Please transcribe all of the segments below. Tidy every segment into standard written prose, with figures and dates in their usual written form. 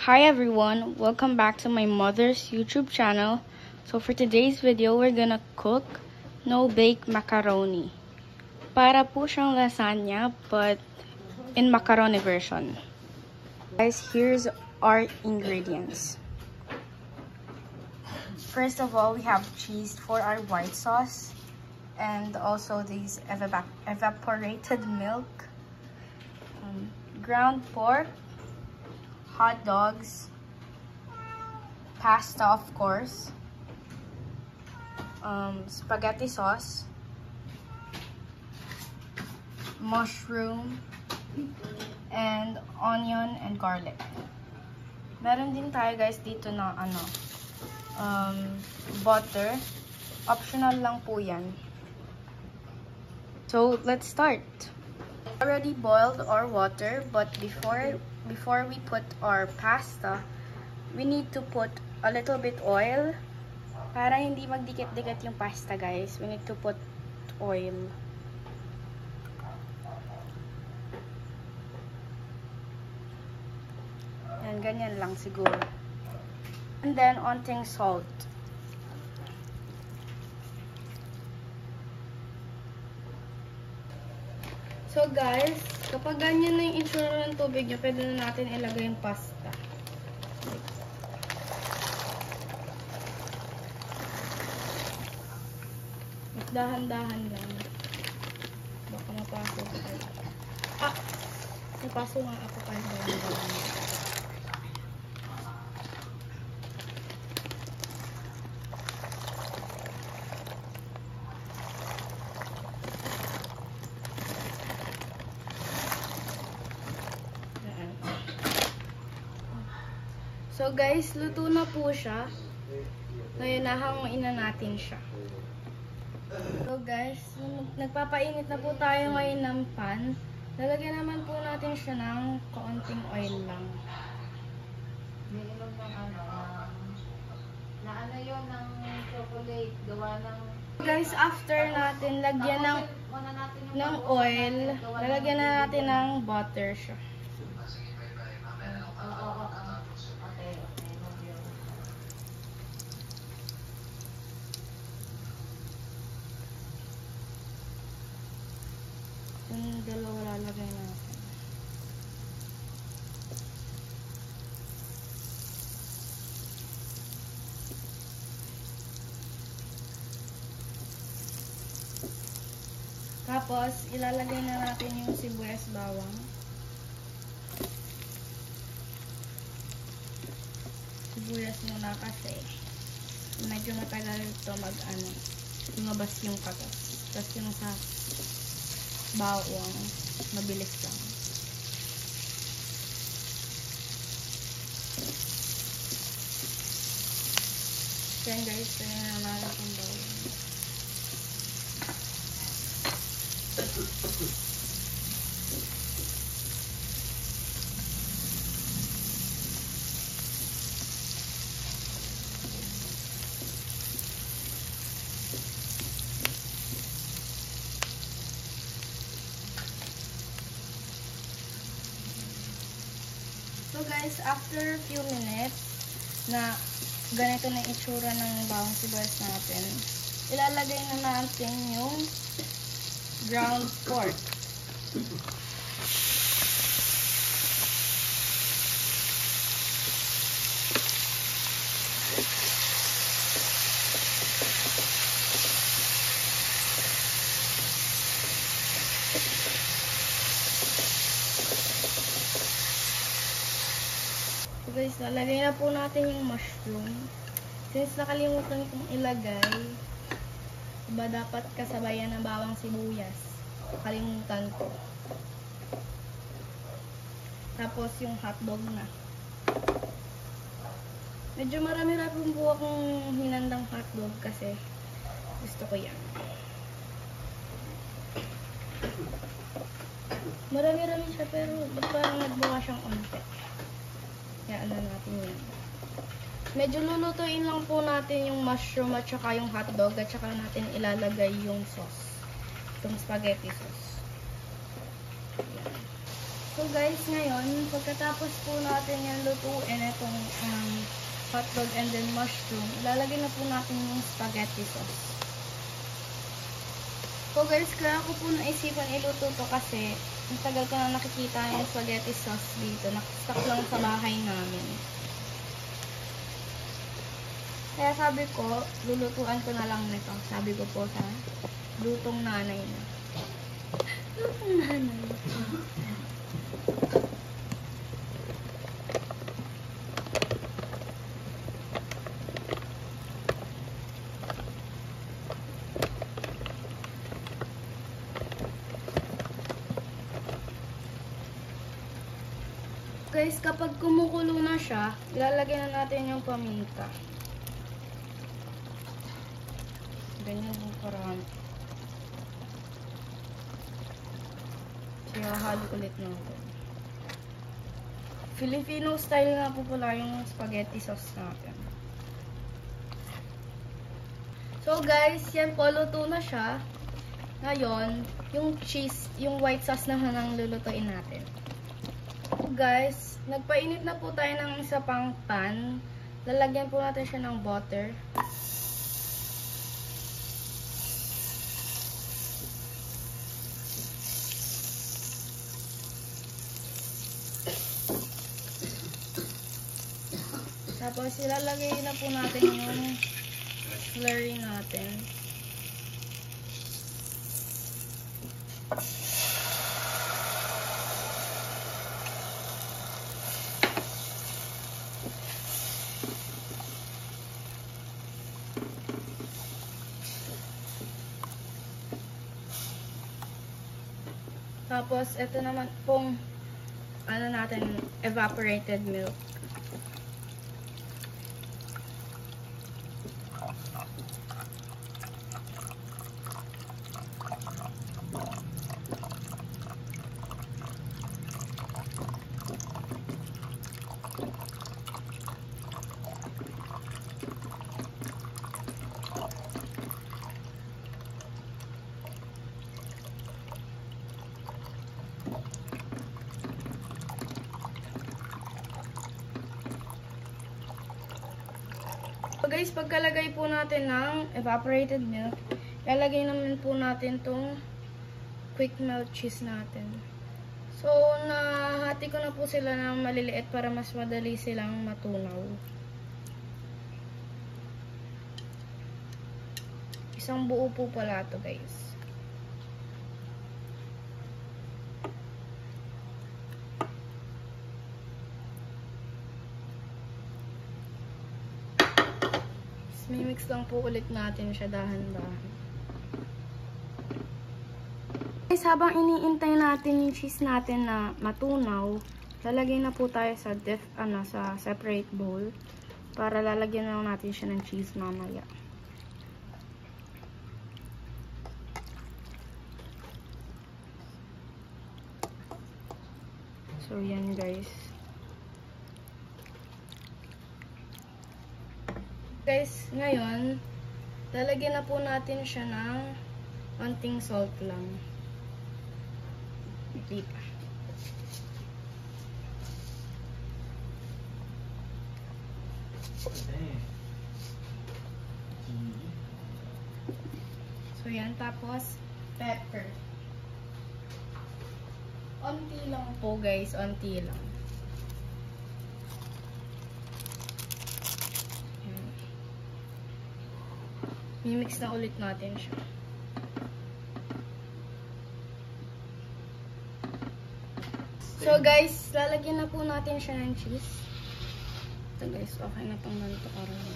Hi everyone, welcome back to my mother's YouTube channel. So for today's video, we're gonna cook no-bake macaroni. Para po siyang lasagna, but in macaroni version. Guys, here's our ingredients. First of all, we have cheese for our white sauce. And also these evaporated milk. Ground pork. Hot dogs, pasta of course, spaghetti sauce, mushroom, and onion and garlic. Meron din tayo guys dito na butter. Optional lang po yan. So let's start. Already boiled our water, but before we put our pasta, we need to put a little bit oil para hindi magdikit-dikit yung pasta, guys. We need to put oil. Yan, ganyan lang siguro. And then onting salt. So guys, kapag ganyan na yung itsura ng tubig nyo, pwede na natin ilagay yung pasta. Dahan-dahan lang. Baka mapasok kayo. Napasok nga ako kahit dahan-dahan. So guys, luto na po siya. Ngayon, nahanguin na natin siya. So guys, nagpapainit na po tayo ngayon ng pan. Lalagyan naman po natin siya ng kaunting oil lang. Minimum ng yun ng chocolate, gawa ng... Guys, after natin lagyan ng oil, lalagyan na natin ng butter siya. Yung dalawa lalagay natin. Tapos, ilalagay na natin yung sibuyas bawang. Sibuyas muna kasi medyo matagal ito lumabas yung katas. Tapos yung sa bawang, mabilis lang. Then guys, tingnan na natin ang bawang. So guys, after a few minutes na ganito na itsura ng bawang sibuyas natin, ilalagay na natin yung ground pork. So guys, lalagay na po natin yung mushroom. Since nakalimutan kong ilagay, diba dapat kasabayan ng bawang sibuyas? Kalimutan ko. Tapos yung hotdog na. Medyo marami-rami po akong hinandang hotdog kasi gusto ko yan. Marami-rami siya pero parang nagbuka siyang onte. Kaya ano natin yan. Medyo lulutuin lang po natin yung mushroom at saka yung hotdog at saka natin ilalagay yung sauce. Yung spaghetti sauce. Yan. So guys, ngayon, pagkatapos po natin yung lutuin itong hotdog and then mushroom, ilalagay na po natin yung spaghetti sauce. So guys, kaya ko po naisipan iluto to kasi ang tagal ko na nakikita yung spaghetti sauce dito. Nakastock lang sa bahay namin. Kaya sabi ko, lulutuan ko na lang nito. Sabi ko po sa lutong nanay na. Lutong nanay. Guys, kapag kumukulo na siya, ilalagay na natin yung paminta. Ganyan yung karami. Kaya halo ulit natin. Filipino style na po pala yung spaghetti sauce natin. So guys, yan po, luto na siya. Ngayon, yung cheese, yung white sauce naman ang lulutuin natin. Guys, nagpainit na po tayo ng isa pang pan. Lalagyan po natin siya ng butter. Tapos ilalagay na po natin yung slurry natin. Tapos, ito naman pong, evaporated milk. So guys, pagkalagay po natin ng evaporated milk, lalagay naman po natin tong quick melt cheese natin. So, nahati ko na po sila ng maliliit para mas madali silang matunaw. Isang buo po pala to guys. Mimix lang po ulit natin siya dahan-dahan. Guys, habang iniintay natin yung cheese natin na matunaw, lalagay na po tayo sa sa separate bowl para lalagyan na lang natin siya ng cheese mamaya. So, yan guys. Guys, ngayon, lalagyan na po natin siya ng konting salt lang. Hindi pa. So, yan. Tapos, pepper. Onti lang po, guys. Onti lang. Mimix na ulit natin siya. So guys, lalagyan na po natin siya ng cheese. Ito guys, okay na pang ganito karoon.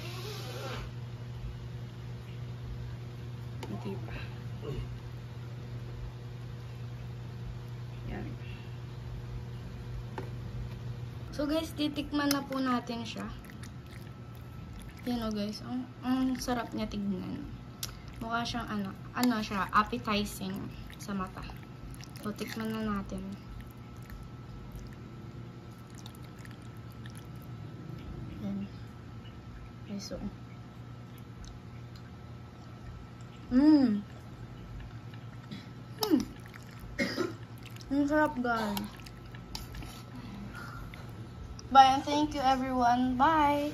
Hindi pa. Yan. So guys, titikman na po natin siya. Yan o guys, ang sarap niya tignan. Mukha siyang siya, appetizing sa mata. So, tikman na natin. Yan. Okay, so. Ang sarap guys. Goodbye and thank you everyone. Bye!